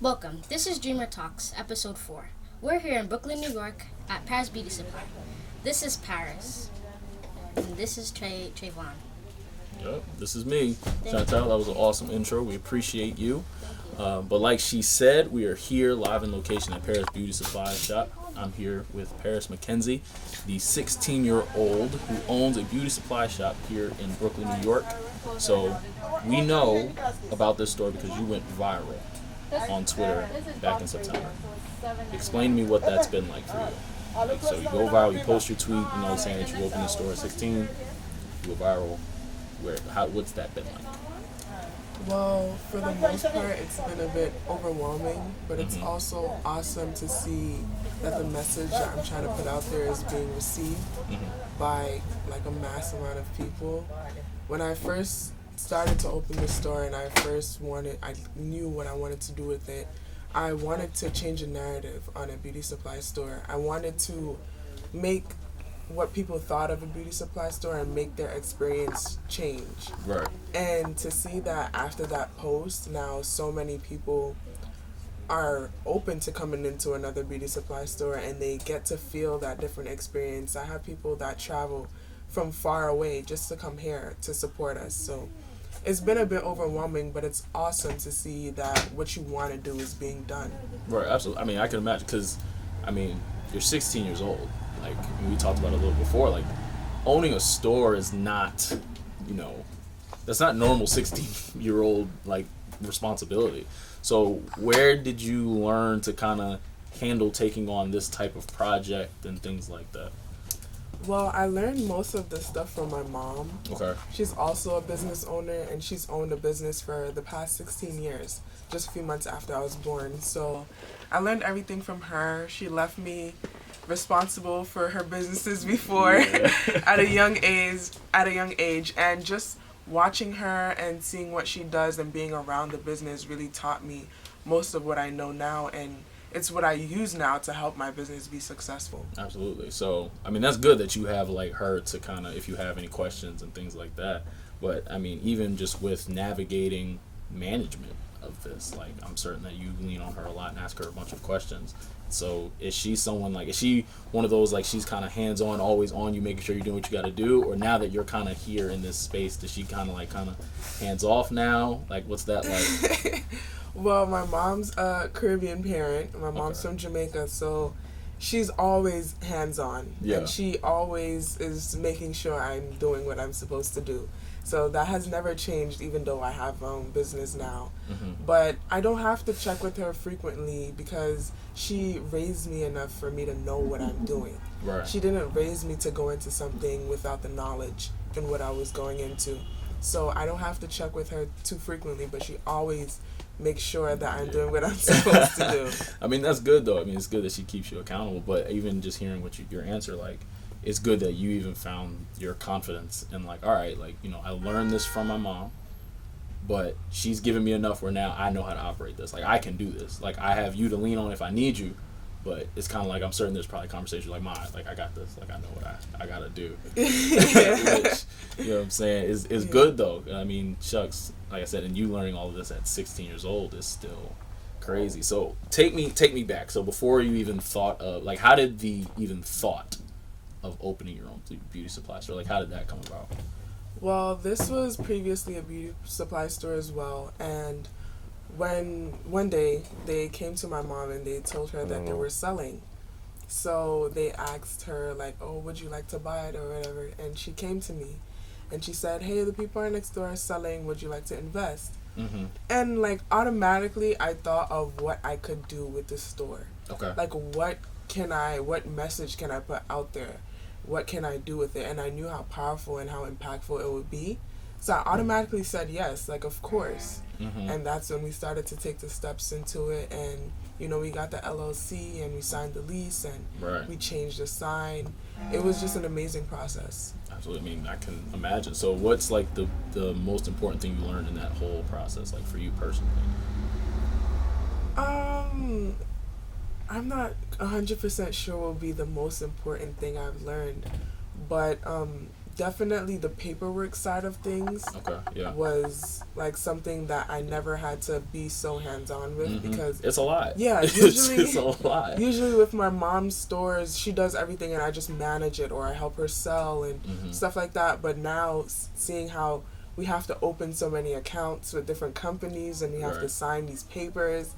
Welcome. This is Dreamer Talks, episode 4. We're here in Brooklyn, New York, at Paris Beauty Supply. This is Paris, and this is Trayvon. Yep, this is me. Chantal, that was an awesome intro. We appreciate you. But like she said, we are here live in location at Paris Beauty Supply Shop. I'm here with Paris Mckenzie, the 16-year-old who owns a beauty supply shop here in Brooklyn, New York. So we know about this store because you went viral on Twitter back in September. Explain to me what that's been like for you. Like, so you go viral, you post your tweet, saying that you opened the store at 16, you go viral. What's that been like? Well, for the most part, it's been a bit overwhelming, but it's also awesome to see that the message that I'm trying to put out there is being received by like a mass amount of people. When I first started to open the store and I knew what I wanted to do with it. I wanted to change the narrative on a beauty supply store. I wanted to make what people thought of a beauty supply store and make their experience change. Right. And to see that after that post, now so many people are open to coming into another beauty supply store and they get to feel that different experience. I have people that travel from far away just to come here to support us. So it's been a bit overwhelming, but it's awesome to see that what you want to do is being done. Right, absolutely. I mean, I can imagine because, you're 16 years old. Like, we talked about it a little before, like, owning a store is not, that's not normal 16-year-old, like, responsibility. So where did you learn to kind of handle taking on this type of project and things like that? Well, I learned most of the stuff from my mom. Okay. She's also a business owner, and she's owned a business for the past 16 years, just a few months after I was born. So I learned everything from her. She left me responsible for her businesses before at a young age, and just watching her and seeing what she does and being around the business really taught me most of what I know now, and it's what I use now to help my business be successful. Absolutely. So, that's good that you have, like, her to kind of, if you have any questions and things like that. But, even just with navigating management of this, like, I'm certain that you lean on her a lot and ask her a bunch of questions. So, is she one of those, like, she's kind of hands-on, always on you, making sure you're doing what you got to do? Or now that you're kind of here in this space, does she kind of hands-off now? Like, what's that like? Well, my mom's a Caribbean parent. My mom's from Jamaica, so she's always hands-on. Yeah. And she always is making sure I'm doing what I'm supposed to do. So that has never changed, even though I have my own business now. But I don't have to check with her frequently because she raised me enough for me to know what I'm doing. Right. She didn't raise me to go into something without the knowledge in what I was going into. So I don't have to check with her too frequently, but she always make sure that I'm doing what I'm supposed to do. That's good, though. It's good that she keeps you accountable, but even just hearing your answer, like, it's good that you even found your confidence and, like, all right, like, I learned this from my mom, but she's given me enough where now I know how to operate this. Like, I can do this. Like, I have you to lean on if I need you, but it's kind of like I'm certain there's probably conversations like, Ma, like, I got this. Like, I know what I got to do. Which, you know what I'm saying, is good, though. Shucks, like I said, and you learning all of this at 16 years old is still crazy. So take me back. So before you even thought of, like, how did the even thought of opening your own beauty supply store, like, how did that come about? Well, this was previously a beauty supply store as well, and when one day they came to my mom and they told her that they were selling. So they asked her, like, oh, would you like to buy it or whatever? And she came to me and she said, hey, the people are next door are selling, would you like to invest? And, like, automatically I thought of what I could do with the store. Okay. Like, what message can I put out there? What can I do with it? And I knew how powerful and how impactful it would be. So I automatically said yes, like, of course. And that's when we started to take the steps into it. And, we got the LLC and we signed the lease and we changed the sign. It was just an amazing process. Absolutely. I can imagine. So what's, like, the most important thing you learned in that whole process, like, for you personally? I'm not 100% sure what will be the most important thing I've learned, but definitely the paperwork side of things was like something that I never had to be so hands-on with because it's a lot. Yeah, usually it's a lot. Usually with my mom's stores, she does everything and I just manage it or I help her sell and stuff like that. But now seeing how we have to open so many accounts with different companies and we have to sign these papers,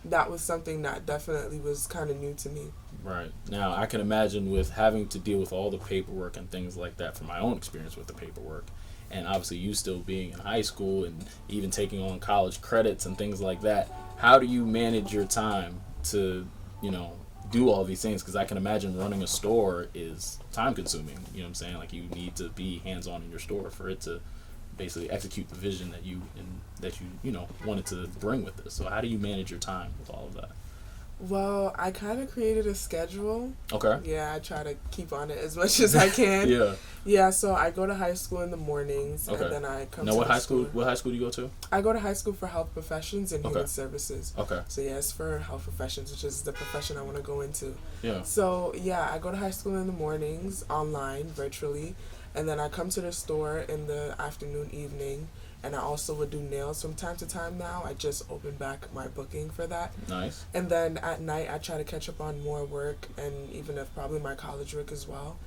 that was something that definitely was kind of new to me. Right. Now, I can imagine with having to deal with all the paperwork and things like that from my own experience with the paperwork, and obviously you still being in high school and even taking on college credits and things like that, how do you manage your time to, you know, do all these things? Because I can imagine running a store is time consuming. You know what I'm saying? Like, you need to be hands-on in your store for it to basically execute the vision that you wanted to bring with this. So how do you manage your time with all of that? Well, I kind of created a schedule. Okay. Yeah, I try to keep on it as much as I can. Yeah. Yeah, so I go to high school in the mornings, and then I come to what high school? What high school do you go to? I go to high school for health professions and human services. Okay. So yeah, it's for health professions, which is the profession I want to go into. Yeah. So yeah, I go to high school in the mornings, online, virtually, and then I come to the store in the afternoon, evening. And I also would do nails from time to time now. I just opened back my booking for that. Nice. And then at night, I try to catch up on more work and even if probably my college work as well.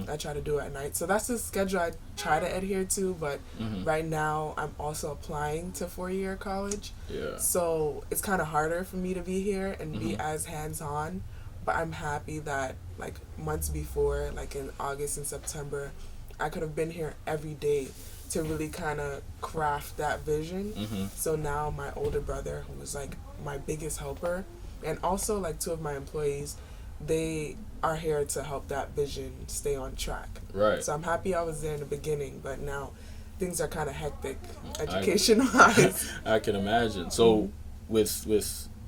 I try to do it at night. So that's the schedule I try to adhere to. But right now, I'm also applying to 4-year college. Yeah. So it's kind of harder for me to be here and be as hands-on. But I'm happy that like months before, like in August and September, I could have been here every day to really kind of craft that vision. So now my older brother, who was like my biggest helper, and also like 2 of my employees, they are here to help that vision stay on track. Right. So I'm happy I was there in the beginning, but now things are kind of hectic education-wise. I can imagine. So with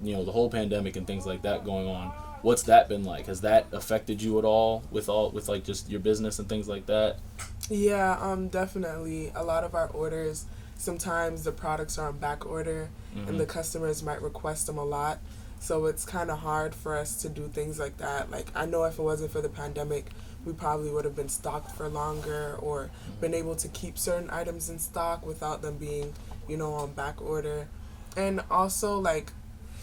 you know, the whole pandemic and things like that going on, what's that been like? Has that affected you at all with like just your business and things like that? Yeah, definitely. A lot of our orders, sometimes the products are on back order and the customers might request them a lot. So it's kind of hard for us to do things like that. Like, I know if it wasn't for the pandemic, we probably would have been stocked for longer or been able to keep certain items in stock without them being, you know, on back order. And also, like,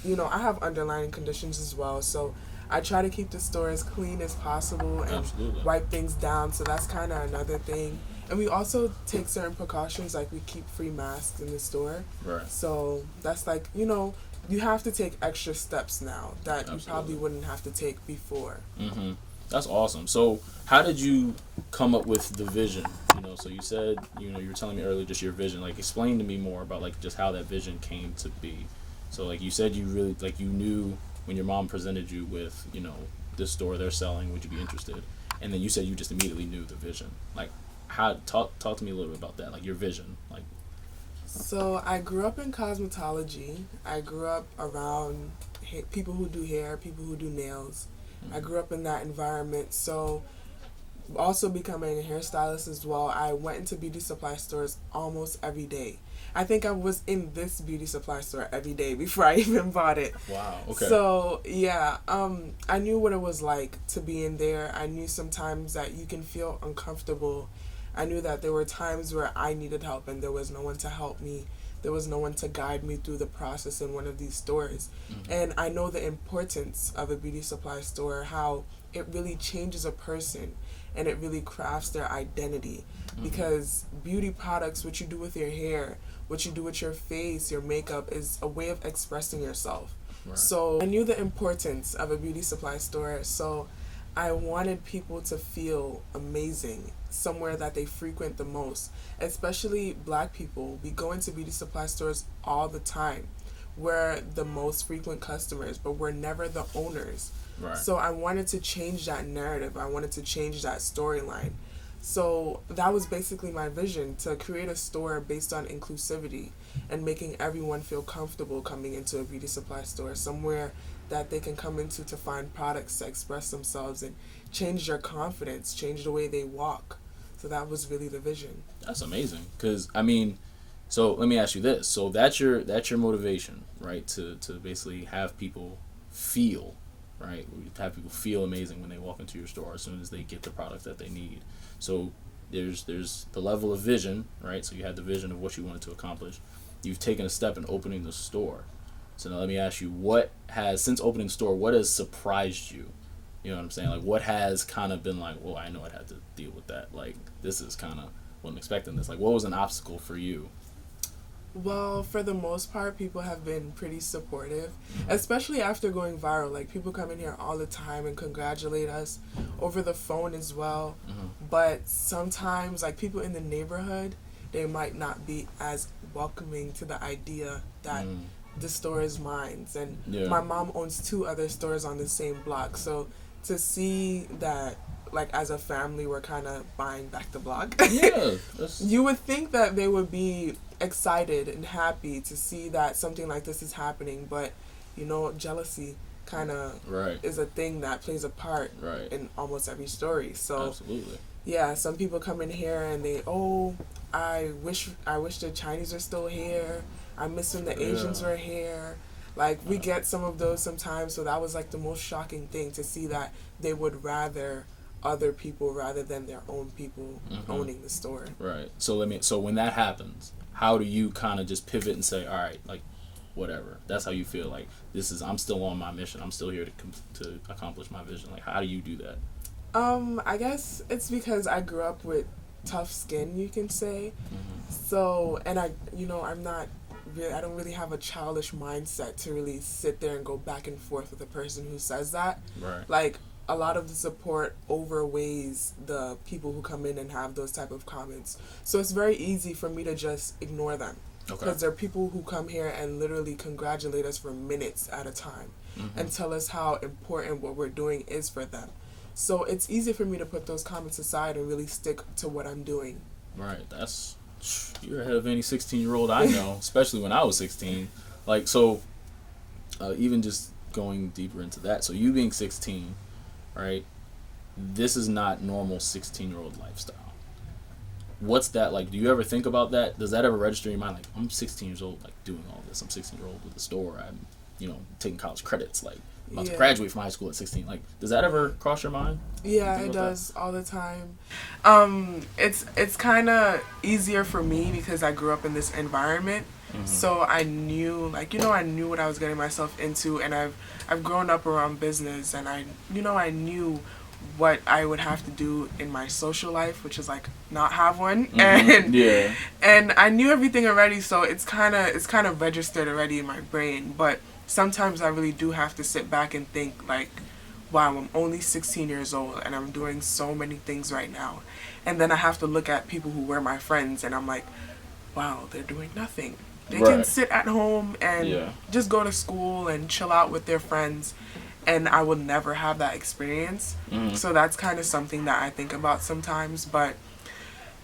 you know, I have underlying conditions as well. So I try to keep the store as clean as possible and wipe things down. So that's kind of another thing. And we also take certain precautions, like we keep free masks in the store. Right. So that's like, you know, you have to take extra steps now that you probably wouldn't have to take before. That's awesome. So how did you come up with the vision? You know, so you said, you know, you were telling me earlier just your vision. Like, explain to me more about like just how that vision came to be. So like you said, you really, like, you knew when your mom presented you with, you know, this store they're selling, would you be interested? And then you said you just immediately knew the vision. Like, how, talk to me a little bit about that, like your vision. Like, so I grew up in cosmetology. I grew up around people who do hair, people who do nails. I grew up in that environment. So also becoming a hairstylist as well, I went into beauty supply stores almost every day. I think I was in this beauty supply store every day before I even bought it. Wow, okay. So, yeah, I knew what it was like to be in there. I knew sometimes that you can feel uncomfortable. I knew that there were times where I needed help and there was no one to help me. There was no one to guide me through the process in one of these stores. And I know the importance of a beauty supply store, how it really changes a person and it really crafts their identity. Because beauty products, what you do with your hair, what you do with your face, your makeup, is a way of expressing yourself. Right. So I knew the importance of a beauty supply store, so I wanted people to feel amazing somewhere that they frequent the most. Especially Black people, we go into beauty supply stores all the time. We're the most frequent customers, but we're never the owners. Right. So I wanted to change that narrative. I wanted to change that storyline. So that was basically my vision, to create a store based on inclusivity and making everyone feel comfortable coming into a beauty supply store, somewhere that they can come into to find products to express themselves and change their confidence, change the way they walk. So that was really the vision. That's amazing. Because, I mean, so let me ask you this. So that's your motivation, right, to basically have people feel, right, have people feel amazing when they walk into your store as soon as they get the product that they need. So there's the level of vision, right? So you had the vision of what you wanted to accomplish. You've taken a step in opening the store. So now let me ask you, since opening the store, what has surprised you? You know what I'm saying? Like, what has kind of been like, well, I know I'd have to deal with that. Like, this is kind of, wasn't expecting this. Like, what was an obstacle for you? Well, for the most part, people have been pretty supportive, especially after going viral. Like, people come in here all the time and congratulate us over the phone as well. But sometimes, like, people in the neighborhood, they might not be as welcoming to the idea that the store is mine. And my mom owns 2 other stores on the same block. So to see that, like, as a family, we're kind of buying back the block. You would think that they would be excited and happy to see that something like this is happening, but you know, jealousy kind of is a thing that plays a part in almost every story. So absolutely, yeah, some people come in here and they, I wish the Chinese are still here. I miss when the Asians were here. Like, we get some of those sometimes. So that was like the most shocking thing, to see that they would rather other people rather than their own people owning the store. Right. So when that happens, how do you kind of just pivot and say, all right, like, whatever? That's how you feel. Like, I'm still on my mission. I'm still here to accomplish my vision. Like, how do you do that? I guess it's because I grew up with tough skin, you can say. So, and I don't really have a childish mindset to really sit there and go back and forth with a person who says that. Right. Like, a lot of the support overweighs the people who come in and have those type of comments. So it's very easy for me to just ignore them. Because there are people who come here and literally congratulate us for minutes at a time and tell us how important what we're doing is for them. So it's easy for me to put those comments aside and really stick to what I'm doing. Right. You're ahead of any 16-year-old I know, especially when I was 16. Like, so even just going deeper into that. So you being 16, right? This is not normal 16-year-old lifestyle. What's that like? Do you ever think about that? Does that ever register in your mind? Like, I'm 16 years old, like, doing all this. I'm 16-year-old with a store. I'm, taking college credits. Like, I'm about to graduate from high school at 16. Like, does that ever cross your mind? Yeah, it does all the time. It's kind of easier for me because I grew up in this environment. So I knew, I knew what I was getting myself into, and I've grown up around business, and I knew what I would have to do in my social life, which is like not have one, and I knew everything already. So it's kind of registered already in my brain. But sometimes I really do have to sit back and think, like, wow, I'm only 16 years old and I'm doing so many things right now, and then I have to look at people who were my friends, and I'm like, wow, they're doing nothing. They can sit at home and just go to school and chill out with their friends, and I will never have that experience. So that's kind of something that I think about sometimes. But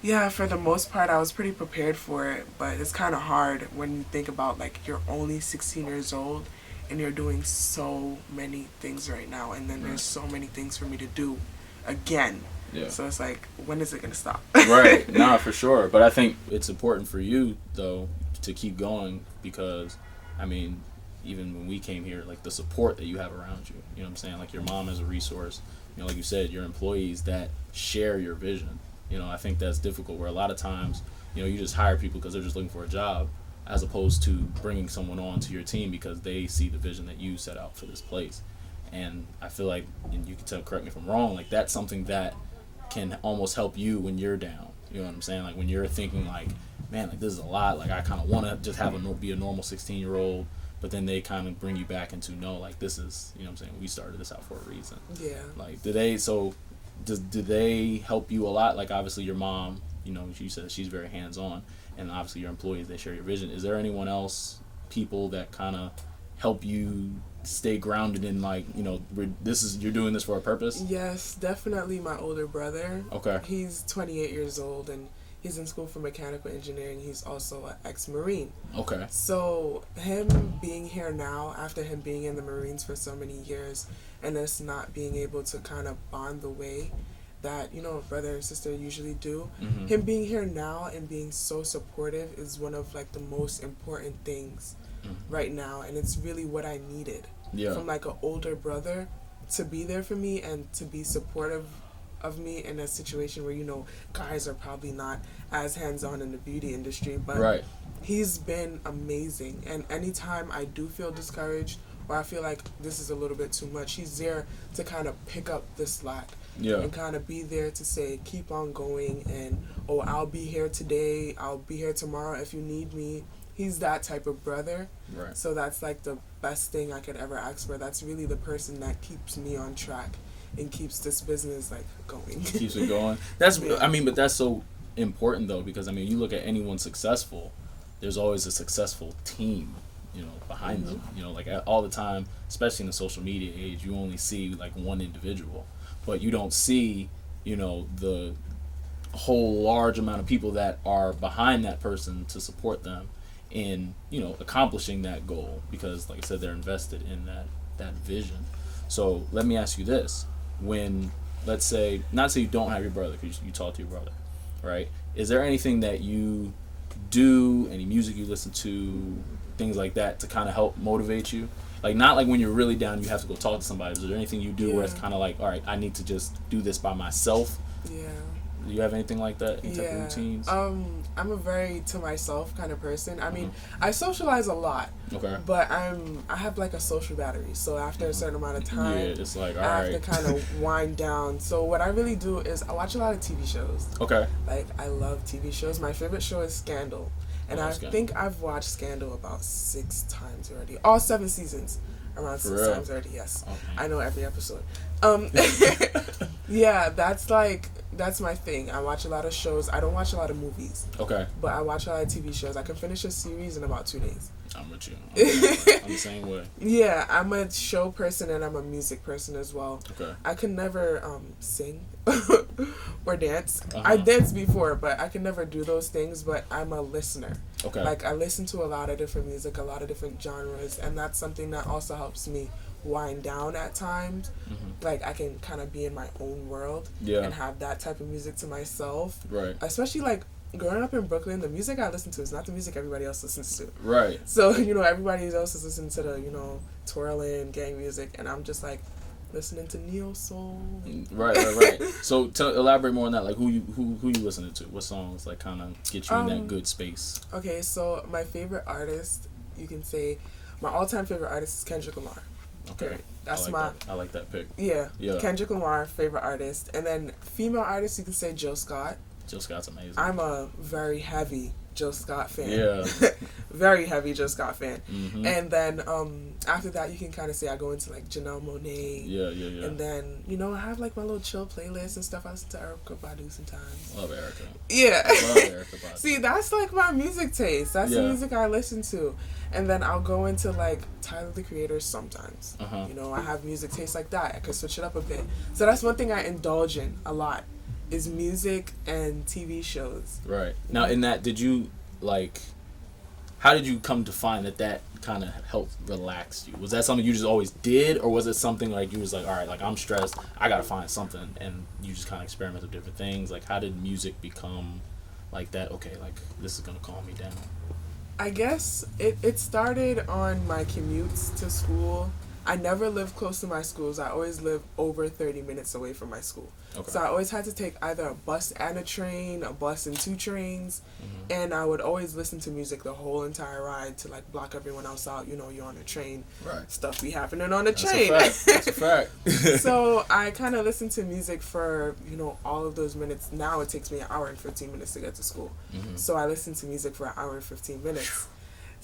yeah, for the most part, I was pretty prepared for it. But it's kind of hard when you think about, like, you're only 16 years old and you're doing so many things right now, and then there's so many things for me to do again. So it's like, when is it going to stop? Right. Nah, for sure. But I think it's important for you, though, to keep going, because, I mean, even when we came here, like, the support that you have around you, you know what I'm saying? Like, your mom is a resource, like you said, your employees that share your vision. I think that's difficult, where a lot of times, you just hire people because they're just looking for a job, as opposed to bringing someone on to your team because they see the vision that you set out for this place. And I feel like, and you can correct me if I'm wrong, like, that's something that can almost help you when you're down. You know what I'm saying? Like, when you're thinking, like, man, like, this is a lot. Like, I kind of want to just be a normal 16-year-old. But then they kind of bring you back into, no, like, this is, you know what I'm saying, we started this out for a reason. Yeah. Like, do they help you a lot? Like, obviously your mom, you said she's very hands-on. And obviously your employees, they share your vision. Is there anyone else, people that kind of help you stay grounded in, like, you're doing this for a purpose? Yes, definitely my older brother. Okay. He's 28 years old, and he's in school for mechanical engineering. He's also an ex-Marine. Okay. So him being here now, after him being in the Marines for so many years, and us not being able to kind of bond the way that, a brother and sister usually do, him being here now and being so supportive is one of, like, the most important things right now. And it's really what I needed from, like, an older brother to be there for me and to be supportive of me in a situation where, you know, guys are probably not as hands-on in the beauty industry, but he's been amazing. And anytime I do feel discouraged or I feel like this is a little bit too much, he's there to kind of pick up the slack. And kind of be there to say, keep on going, and, oh, I'll be here today, I'll be here tomorrow if you need me. He's that type of brother. So that's like the best thing I could ever ask for. That's really the person that keeps me on track and keeps this business like going. Keeps it going. That's I mean, but that's so important though, because I mean, you look at anyone successful, there's always a successful team, you know, behind them. You know, like all the time, especially in the social media age, you only see like one individual, but you don't see, you know, the whole large amount of people that are behind that person to support them in, you know, accomplishing that goal, because like I said, they're invested in that vision. So let me ask you this: when, let's say, not say you don't have your brother, because you talk to your brother, right? Is there anything that you do, any music you listen to, things like that, to kind of help motivate you? Like, not like when you're really down, you have to go talk to somebody. Is there anything you do where it's kind of like, all right, I need to just do this by myself? Do you have anything like that? Any type of routines? I'm a very to myself kind of person. I mean, I socialize a lot. But I have like a social battery. So after a certain amount of time, it's like, all I have to kind of wind down. So what I really do is I watch a lot of TV shows. Like, I love TV shows. My favorite show is Scandal. And I think I've watched Scandal about 6 times already. All 7 seasons. Around 6 times already, yes. I know every episode. Yeah, that's my thing. I watch a lot of shows. I don't watch a lot of movies. But I watch a lot of TV shows. I can finish a series in about 2 days. I'm with you. I'm the same way. Yeah, I'm a show person and I'm a music person as well. I can never sing or dance. I danced before, but I can never do those things. But I'm a listener. Like, I listen to a lot of different music, a lot of different genres, and that's something that also helps me wind down at times. Like, I can kind of be in my own world and have that type of music to myself. Especially like growing up in Brooklyn, the music I listen to is not the music everybody else listens to. So, you know, everybody else is listening to the, you know, twirling gang music, and I'm just like listening to neo soul. So elaborate more on that. Like, who you listening to? What songs like kind of get you in that good space? Okay, so my favorite artist, you can say, my all-time favorite artist is Kendrick Lamar. That's I like that pick. Kendrick Lamar, favorite artist. And then female artist, you can say Jill Scott. Jill Scott's amazing. I'm a very heavy Jill Scott fan. Very heavy Jill Scott fan. And then after that, you can kind of say I go into like Janelle Monáe. And then, you know, I have like my little chill playlist and stuff. I listen to Erykah Badu sometimes. Love Erykah. Love Erykah Badu. See, that's like my music taste. That's the music I listen to. And then I'll go into like Tyler the Creator sometimes. You know, I have music taste like that. I could switch it up a bit. So that's one thing I indulge in a lot, is music and TV shows. Now, in that, did you like, how did you come to find that kind of helped relax you? Was that something you just always did, or was it something like you was like, all right, like I'm stressed, I gotta find something, and you just kind of experiment with different things? Like, how did music become like that? Okay, like this is gonna calm me down. I guess it started on my commutes to school. I never lived close to my schools. I always lived over 30 minutes away from my school. So I always had to take either a bus and a train, a bus and 2 trains, and I would always listen to music the whole entire ride to like block everyone else out. You know, you're on a train, stuff be happening on the train. That's a fact. So I kind of listened to music for, you know, all of those minutes. Now it takes me an hour and 15 minutes to get to school. So I listen to music for an hour and 15 minutes.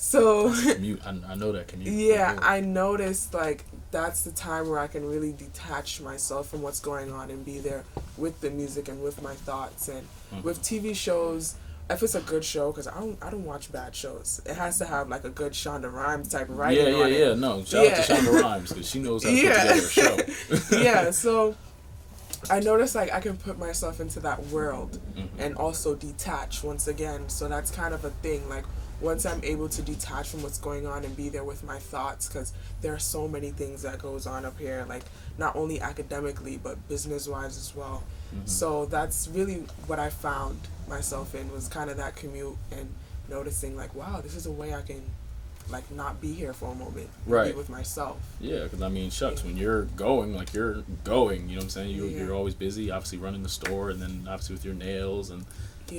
So I know that commute. I noticed like that's the time where I can really detach myself from what's going on and be there with the music and with my thoughts. And with TV shows, if it's a good show, because I don't watch bad shows, it has to have like a good Shonda Rhimes type of writing on it. No, shout out to Shonda Rhimes, because she knows how to put together a show. So I noticed like I can put myself into that world and also detach once again. So that's kind of a thing. Like, once I'm able to detach from what's going on and be there with my thoughts, because there are so many things that goes on up here, like not only academically but business-wise as well. So that's really what I found myself in, was kind of that commute and noticing like, wow, this is a way I can like not be here for a moment, right, be with myself. Yeah, because I mean, shucks, when you're going, like you're going, you know what I'm saying? You're always busy, obviously running the store, and then obviously with your nails and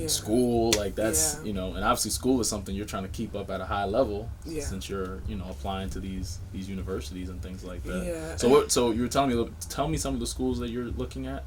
school, like that's you know, and obviously school is something you're trying to keep up at a high level since you're applying to these universities and things like that. Yeah. So you were tell me some of the schools that you're looking at.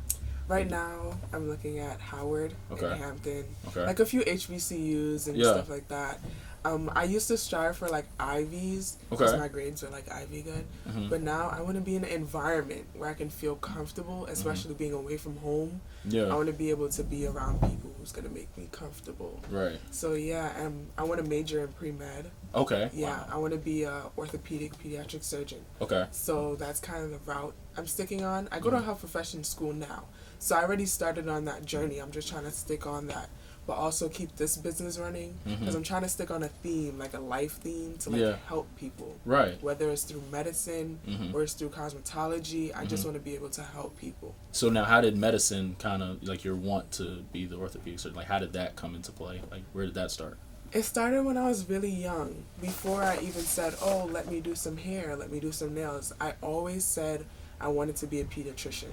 Right now, I'm looking at Howard and Hampton, like a few HBCUs and stuff like that. I used to strive for like Ivies because my grades are like Ivy good, but now I want to be in an environment where I can feel comfortable, especially being away from home. I want to be able to be around people who's gonna make me comfortable. Right. So I want to major in pre-med. Okay. Yeah, wow. I want to be a pediatric surgeon. Okay. So that's kind of the route I'm sticking on. I go to a health profession school now, so I already started on that journey. I'm just trying to stick on that, but also keep this business running because I'm trying to stick on a theme, like a life theme, to like help people. Right. Whether it's through medicine or it's through cosmetology, I just want to be able to help people. So now, how did medicine kind of like your want to be the orthopedic surgeon? Like, how did that come into play? Like, where did that start? It started when I was really young. Before I even said, "Oh, let me do some hair, let me do some nails," I always said I wanted to be a pediatrician.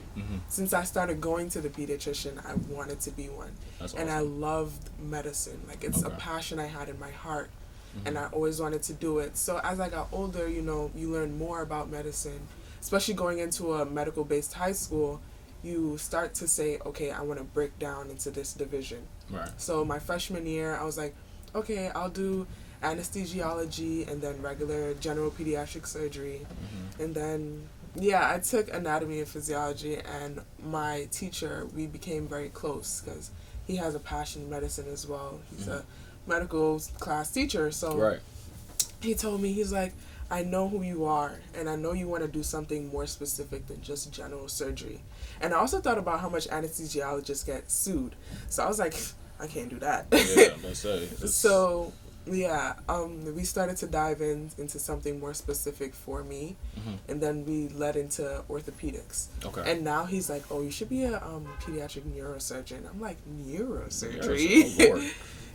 Since I started going to the pediatrician, I wanted to be one. That's awesome. And I loved medicine. Like, it's a passion I had in my heart, and I always wanted to do it. So as I got older, you know, you learn more about medicine, especially going into a medical-based high school. You start to say, okay, I want to break down into this division. Right. So my freshman year, I was like, okay, I'll do anesthesiology and then regular general pediatric surgery. And then, I took anatomy and physiology, and my teacher, we became very close because he has a passion in medicine as well. He's a medical class teacher. So he told me, he's like, I know who you are, and I know you want to do something more specific than just general surgery. And I also thought about how much anesthesiologists get sued. So I was like, I can't do that. Yeah, let's say. So, we started to dive into something more specific for me, and then we led into orthopedics. Okay. And now he's like, oh, you should be a pediatric neurosurgeon. I'm like, neurosurgery? Oh, Lord.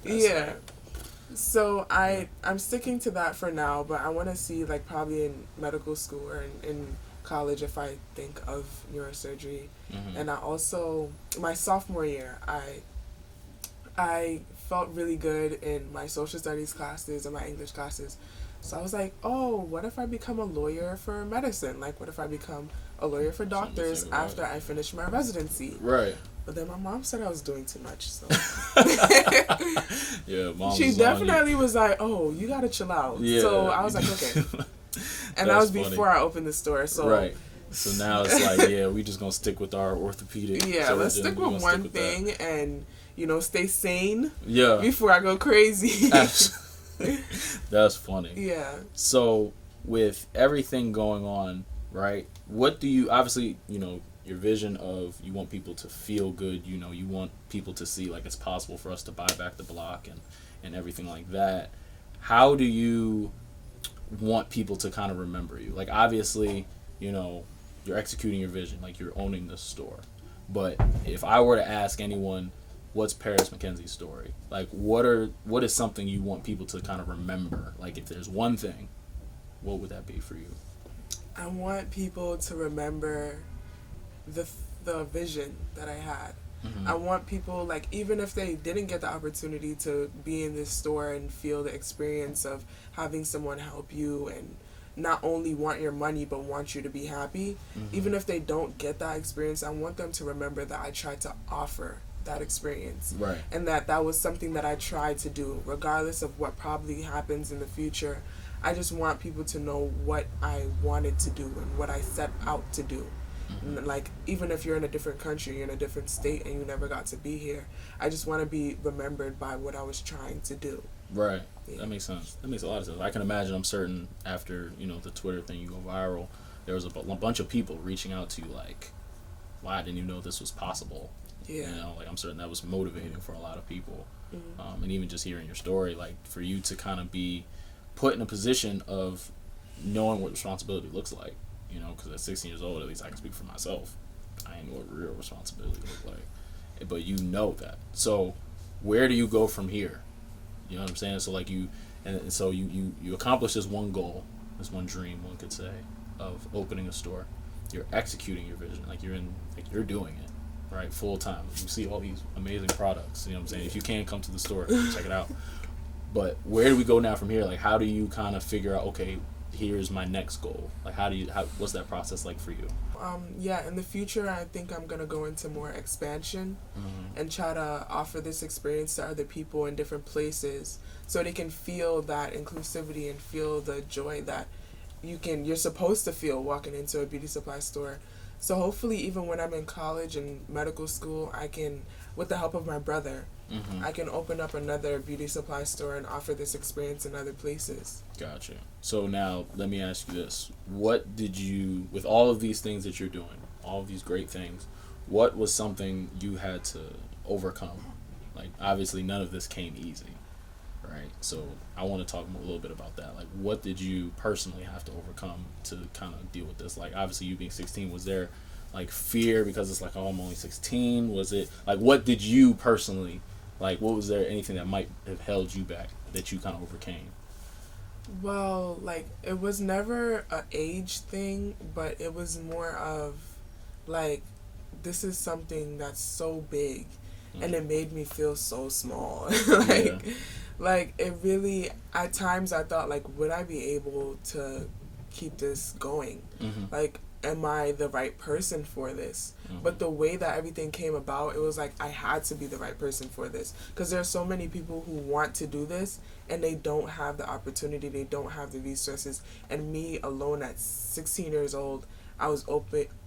Yeah. Sad. So I'm sticking to that for now, but I want to see, like, probably in medical school or in college if I think of neurosurgery. And I also, my sophomore year, I felt really good in my social studies classes and my English classes. So I was like, oh, what if I become a lawyer for medicine? Like, what if I become a lawyer for doctors after I finish my residency? Right. But then my mom said I was doing too much, so. Mom. She definitely was like, oh, you gotta chill out. Yeah. So I was like, okay. And that was before I opened the store, so. Right. So now it's like, we just gonna stick with our orthopedic. Yeah, let's stick with one thing and, you know, stay sane. Yeah. Before I go crazy. That's funny. Yeah. So with everything going on, right? What do you, obviously, you know, your vision of you want people to feel good, you know, you want people to see like it's possible for us to buy back the block and everything like that. How do you want people to kind of remember you? Like, obviously, you know, you're executing your vision, like you're owning the store. But if I were to ask anyone, what's Paris Mckenzie's story? Like, what is something you want people to kind of remember? Like, if there's one thing, what would that be for you? I want people to remember the vision that I had. I want people, like, even if they didn't get the opportunity to be in this store and feel the experience of having someone help you and not only want your money but want you to be happy, even if they don't get that experience, I want them to remember that I tried to offer that experience. Right. And that was something that I tried to do, regardless of what probably happens in the future. I just want people to know what I wanted to do and what I set out to do. And, like, even if you're in a different country, you're in a different state, and you never got to be here, I just want to be remembered by what I was trying to do. Right. Yeah. That makes sense. That makes a lot of sense. I can imagine, I'm certain, after, you know, the Twitter thing, you go viral, there was a bunch of people reaching out to you, like, wow, I didn't even know this was possible. Yeah. You know, like, I'm certain that was motivating for a lot of people. And even just hearing your story, like, for you to kind of be put in a position of knowing what responsibility looks like, you know, because at 16 years old, at least I can speak for myself. I ain't know what real responsibility looked like. But you know that. So where do you go from here? You know what I'm saying? So, like, And so you accomplish this one goal, this one dream, one could say, of opening a store. You're executing your vision, like you're doing it, right, full time. You see all these amazing products. You know what I'm saying? If you can, come to the store, check it out. But where do we go now from here? Like, how do you kind of figure out, okay, here's my next goal? Like, what's that process like for you? Yeah, in the future, I think I'm gonna go into more expansion and try to offer this experience to other people in different places, so they can feel that inclusivity and feel the joy that you're supposed to feel walking into a beauty supply store. So hopefully, even when I'm in college and medical school, I can, with the help of my brother, I can open up another beauty supply store and offer this experience in other places. Gotcha. So now let me ask you this. What did you, with all of these things that you're doing, all of these great things, what was something you had to overcome? Like, obviously none of this came easy, right? So I want to talk a little bit about that. Like, what did you personally have to overcome to kind of deal with this? Like, obviously you being 16, was there like fear because it's like, oh, I'm only 16? Was it like, what did you personally, like, what was there anything that might have held you back that you kind of overcame? Well, like, it was never a age thing, but it was more of, like, this is something that's so big, and it made me feel so small. Like, it really, at times I thought, like, would I be able to keep this going? Like, am I the right person for this? But the way that everything came about, it was like I had to be the right person for this, because there are so many people who want to do this and they don't have the opportunity, they don't have the resources. And me alone at 16 years old, I was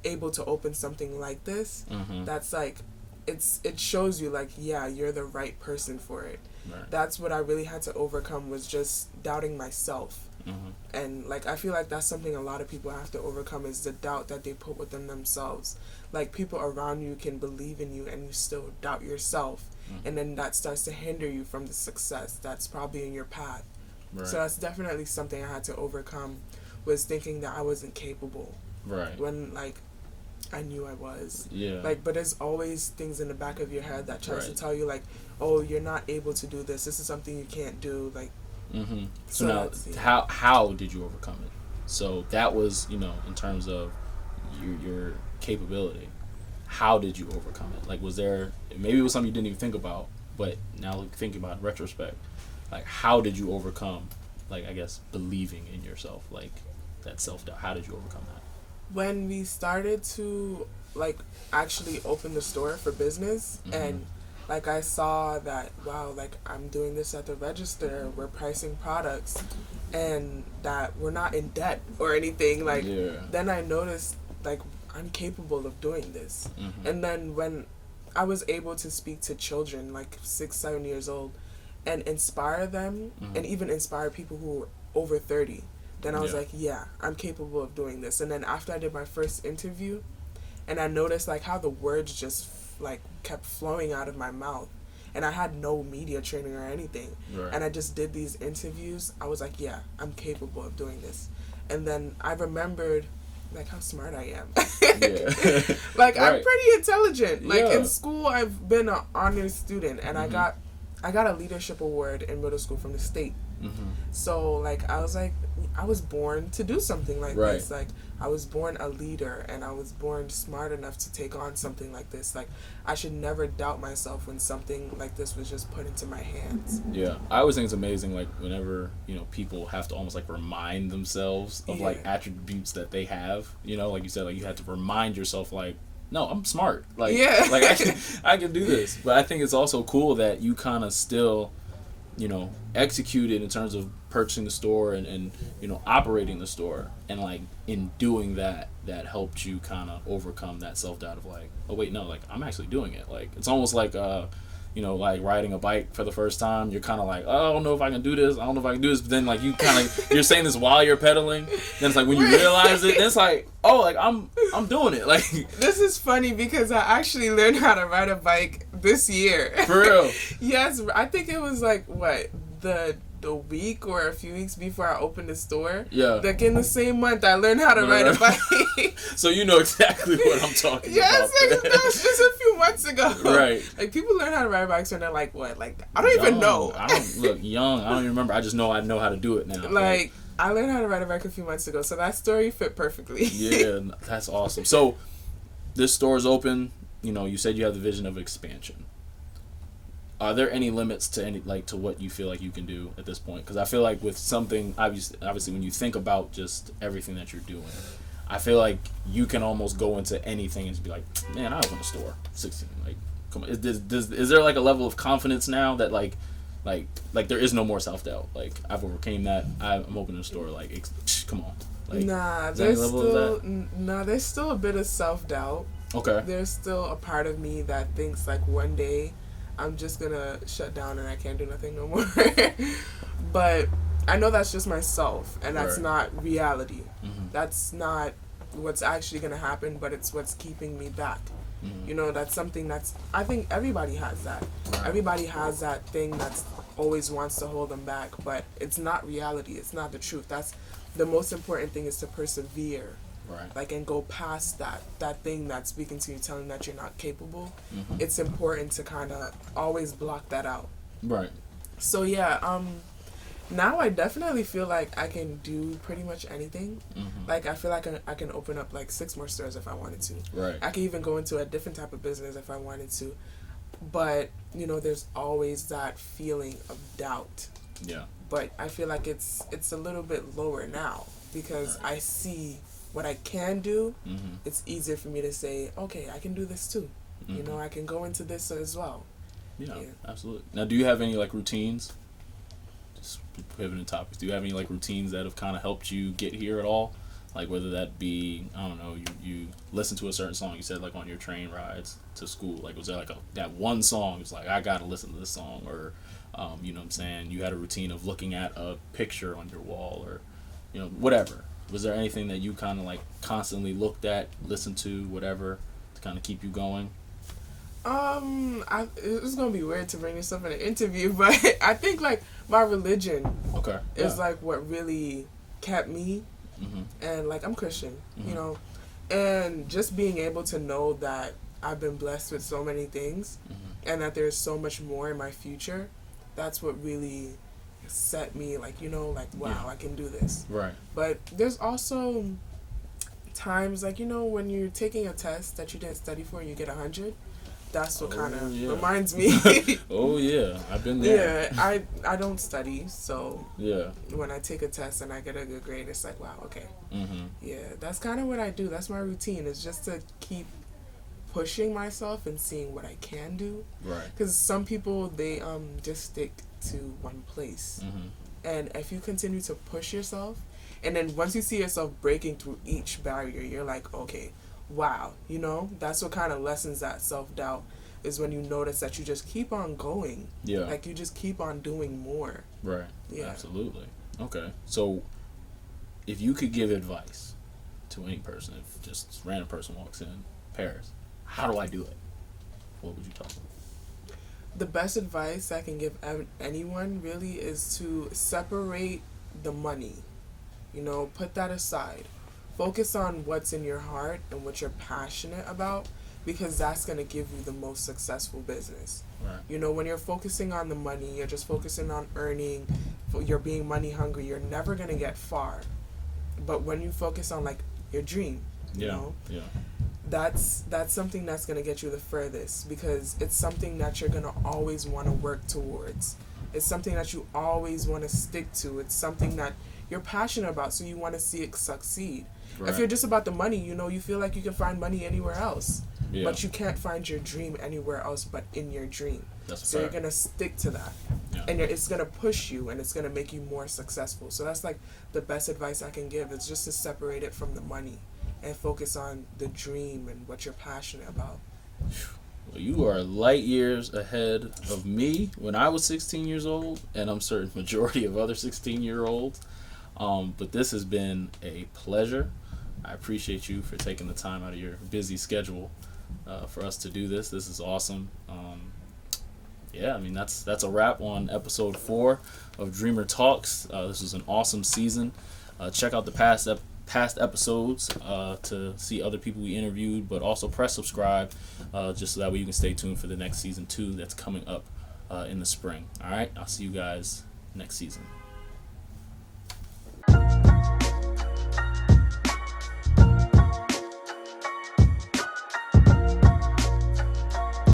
able to open something like this. That's like, it shows you, like, yeah, you're the right person for it. Right. That's what I really had to overcome, was just doubting myself. And, like, I feel like that's something a lot of people have to overcome, is the doubt that they put within themselves. Like, people around you can believe in you and you still doubt yourself. And then that starts to hinder you from the success that's probably in your path. Right. So that's definitely something I had to overcome, was thinking that I wasn't capable. Right. When, like, I knew I was. Yeah. Like, but there's always things in the back of your head that tries to tell you, like, oh, you're not able to do this. This is something you can't do. Like, So now, how did you overcome it? So that was, you know, in terms of your capability. How did you overcome it? Like, was there, maybe it was something you didn't even think about, but now thinking about it in retrospect, like, how did you overcome, like, I guess, believing in yourself, like, that self-doubt? How did you overcome that? When we started to, like, actually open the store for business, and like, I saw that, wow, like, I'm doing this at the register, we're pricing products, and that we're not in debt or anything, like, then I noticed, like, I'm capable of doing this. And then when I was able to speak to children, like 6, 7 years old, and inspire them, and even inspire people who were over 30, then I was like, yeah, I'm capable of doing this. And then after I did my first interview, and I noticed, like, how the words just, like, kept flowing out of my mouth, and I had no media training or anything, and I just did these interviews, I was like, yeah, I'm capable of doing this. And then I remembered, like, how smart I am. Like, I'm pretty intelligent. Like, in school, I've been an honors student, and I got a leadership award in middle school from the state. So, like, I was like, I was born to do something like this. Like, I was born a leader, and I was born smart enough to take on something like this. Like, I should never doubt myself when something like this was just put into my hands. Yeah, I always think it's amazing, like, whenever, you know, people have to almost, like, remind themselves of, like, attributes that they have. You know, like you said, like, you have to remind yourself, like, no, I'm smart. Like, like, I can do this. But I think it's also cool that you kind of still, you know, executed in terms of purchasing the store and you know, operating the store, and, like, in doing that helped you kind of overcome that self-doubt of, like, oh wait, no, like, I'm actually doing it. Like, it's almost like you know, like riding a bike for the first time, you're kind of like, oh, I don't know if I can do this, but then, like, you kind of, you're saying this while you're pedaling, then it's like, when you realize it, then it's like, oh, like, I'm doing it. Like, this is funny because I actually learned how to ride a bike this year. For real? Yes, I think it was like, what, the the week or a few weeks before I opened the store. Yeah. Like in the same month, I learned how to ride a bike. So you know exactly what I'm talking yes, about. Yes, that's just a few months ago. Right. Like people learn how to ride bikes when they're like, what? Like I don't even know. I don't look young. I don't even remember. I just know I know how to do it now. Like I learned how to ride a bike a few months ago, so that story fit perfectly. Yeah, that's awesome. So this store is open. You know, you said you have the vision of expansion. Are there any limits to to what you feel like you can do at this point? Because I feel like with something, obviously, when you think about just everything that you're doing, I feel like you can almost go into anything and just be like, man, I open a store, 16. Like, come on, is there like a level of confidence now that like there is no more self doubt? Like I've overcame that. I'm opening a store. Like, come on. Like, there's still a bit of self doubt. Okay. There's still a part of me that thinks like one day I'm just gonna shut down and I can't do nothing no more. But I know that's just myself, and that's not reality. Mm-hmm. That's not what's actually gonna happen, but it's what's keeping me back. Mm-hmm. You know, that's something I think everybody has that. Right. Everybody has that thing that's always wants to hold them back, but it's not reality. It's not the truth. That's the most important thing, is to persevere. Right. Like, and go past that thing that's speaking to you, telling that you're not capable. Mm-hmm. It's important to kind of always block that out. Right. So yeah, now I definitely feel like I can do pretty much anything. Mm-hmm. Like I feel like I can open up like 6 more stores if I wanted to. Right. I can even go into a different type of business if I wanted to. But, you know, there's always that feeling of doubt. Yeah. But I feel like it's a little bit lower now, because I see what I can do. Mm-hmm. It's easier for me to say, okay, I can do this too. Mm-hmm. You know, I can go into this as well. Yeah, absolutely. Now, do you have any like routines? Just pivoting topics. Do you have any like routines that have kind of helped you get here at all? Like whether that be, I don't know, you listen to a certain song. You said like on your train rides to school. Like was there like that one song? It's like I gotta listen to this song, or you know what I'm saying? You had a routine of looking at a picture on your wall, or you know whatever. Was there anything that you kind of like constantly looked at, listened to, whatever, to kind of keep you going? It's gonna be weird to bring this up in an interview, but I think like my religion is like what really kept me. Mm-hmm. And like I'm Christian, mm-hmm. you know, and just being able to know that I've been blessed with so many things, mm-hmm. and that there's so much more in my future, that's what really set me like, you know, like wow, I can do this. Right. But there's also times like, you know, when you're taking a test that you didn't study for and you get 100. That's what kind of reminds me. Oh yeah, I've been there. Yeah, I don't study, so when I take a test and I get a good grade, it's like wow, okay. Mm-hmm. Yeah, that's kind of what I do. That's my routine. Is just to keep pushing myself and seeing what I can do. Right. Because some people they just stick to one place, mm-hmm. and if you continue to push yourself, and then once you see yourself breaking through each barrier, you're like okay. Wow, you know, that's what kind of lessens that self-doubt, is when you notice that you just keep on going. Yeah. Like, you just keep on doing more. Right. Yeah. Absolutely. Okay. So, if you could give advice to any person, if just a random person walks in Paris, how do I do it? What would you tell them? The best advice I can give anyone, really, is to separate the money. You know, put that aside. Focus on what's in your heart and what you're passionate about, because that's going to give you the most successful business. Right. You know, when you're focusing on the money, you're just focusing on earning, you're being money hungry, you're never going to get far. But when you focus on, like, your dream, you know, that's something that's going to get you the furthest, because it's something that you're going to always want to work towards. It's something that you always want to stick to. It's something that you're passionate about, so you want to see it succeed. Right. If you're just about the money, you know, you feel like you can find money anywhere else. Yeah. But you can't find your dream anywhere else but in your dream. So you're going to stick to that. Yeah. And it's going to push you, and it's going to make you more successful. So that's like the best advice I can give, is just to separate it from the money and focus on the dream and what you're passionate about. Well, you are light years ahead of me when I was 16 years old, and I'm certain majority of other 16-year-olds. But this has been a pleasure. I appreciate you for taking the time out of your busy schedule for us to do this. This is awesome. yeah, I mean that's a wrap on episode 4 of Dreamer Talks. This was an awesome season. Check out the past episodes to see other people we interviewed, but also press subscribe just so that way you can stay tuned for the next season 2 that's coming up in the spring. All right, I'll see you guys next season.